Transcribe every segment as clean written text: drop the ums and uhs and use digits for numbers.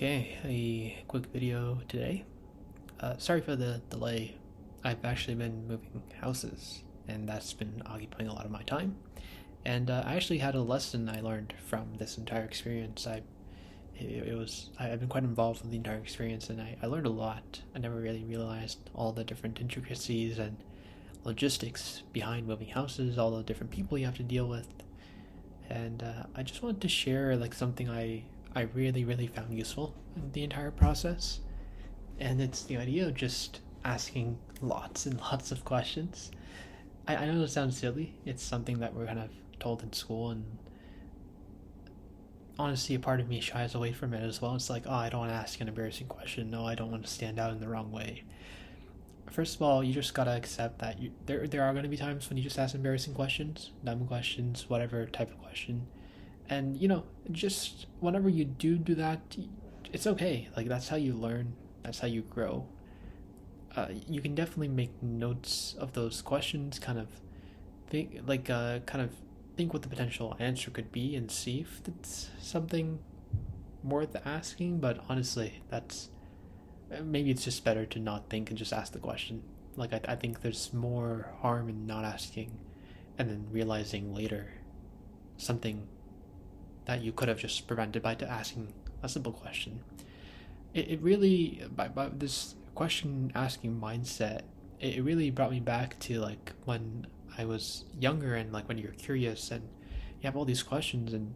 Okay, a quick video today. Sorry for the delay. I've actually been moving houses, and that's been occupying a lot of my time. And I actually had a lesson I learned from this entire experience. I've been quite involved with the entire experience, and I learned a lot. I never really realized all the different intricacies and logistics behind moving houses, all the different people you have to deal with, and I just wanted to share like something I really found useful in the entire process, and it's the idea of just asking lots and lots of questions. I know it sounds silly. It's something that we're kind of told in school, and honestly, a part of me shies away from it as well. It's like, oh, I don't want to ask an embarrassing question. No, I don't want to stand out in the wrong way. First of all, you just gotta accept that there are gonna be times when you just ask embarrassing questions, dumb questions, whatever type of question, and just whenever you do that, it's okay. Like that's how you learn. That's how you grow. You can definitely make notes of those questions, kind of kind of think what the potential answer could be, and see if it's something worth asking. But honestly, that's maybe it's just better to not think and just ask the question. Like I think there's more harm in not asking, and then realizing later something that you could have just prevented by asking a simple question. It really by this question asking mindset, it really brought me back to like when I was younger, and like when you're curious and you have all these questions, and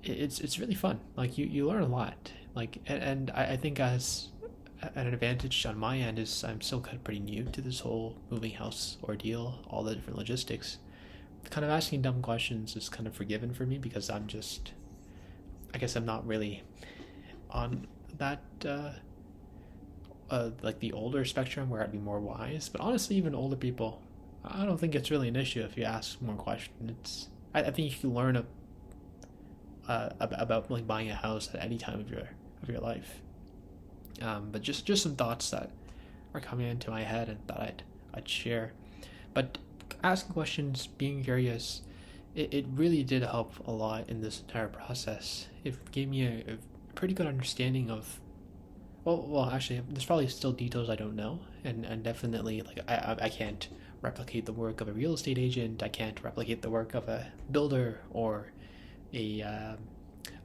it's really fun. Like you learn a lot. Like and I think as an advantage on my end is I'm still kind of pretty new to this whole moving house ordeal, all the different logistics. Kind of asking dumb questions is kind of forgiven for me because I guess I'm not really on that like the older spectrum where I'd be more wise. But honestly, even older people, I don't think it's really an issue if you ask more questions. I think you can learn about like buying a house at any time of your life. But just some thoughts that are coming into my head and that I'd share. But asking questions, being curious, it really did help a lot in this entire process. It gave me a pretty good understanding of actually there's probably still details I don't know, and definitely like I can't replicate the work of a real estate agent. I can't replicate the work of a builder or a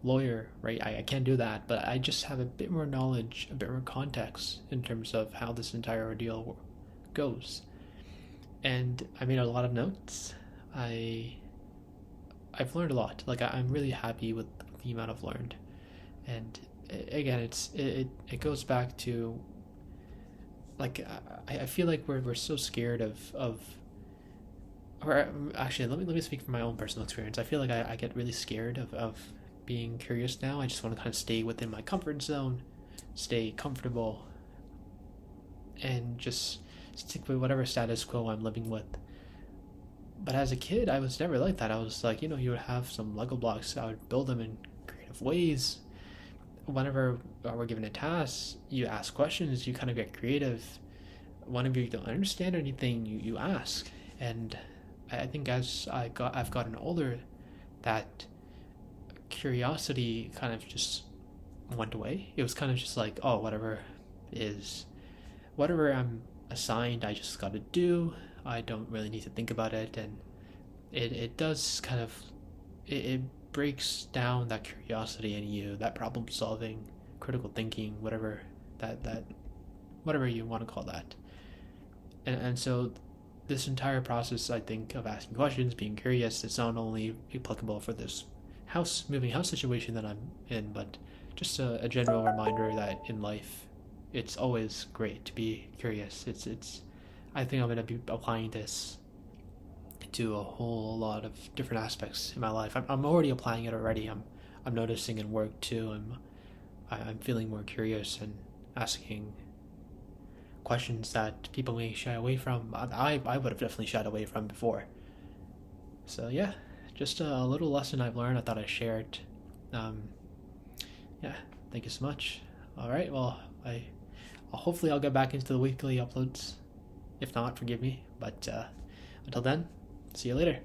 lawyer, right? I can't do that, but I just have a bit more knowledge, a bit more context in terms of how this entire ordeal goes. And I made a lot of notes. I've learned a lot. Like I'm really happy with the amount I've learned. And again, it goes back to like I feel like we're so scared of or actually let me speak from my own personal experience. I feel like I get really scared of being curious now. I just want to kind of stay within my comfort zone, stay comfortable, and just stick with whatever status quo I'm living with. But as a kid, I was never like that. I was like, you would have some Lego blocks. I would build them in creative ways. Whenever we're given a task, you ask questions, you kind of get creative. Whenever you don't understand anything, you ask. And I think as I've gotten older, that curiosity kind of just went away. It was kind of just like, oh, whatever I'm assigned, I just got to do. I don't really need to think about it, and it does kind of it breaks down that curiosity in you, that problem solving, critical thinking, that whatever you want to call that. And so this entire process, I think, of asking questions, being curious, it's not only applicable for this moving house situation that I'm in, but just a general reminder that in life it's always great to be curious. It's I think I'm going to be applying this to a whole lot of different aspects in my life. I'm already applying it already. I'm noticing in work too. I'm feeling more curious and asking questions that people may shy away from. I would have definitely shied away from before. So yeah, just a little lesson I've learned. I thought I'd share it. Yeah, thank you so much. All right, well, hopefully I'll get back into the weekly uploads. If not, forgive me. But until then, see you later.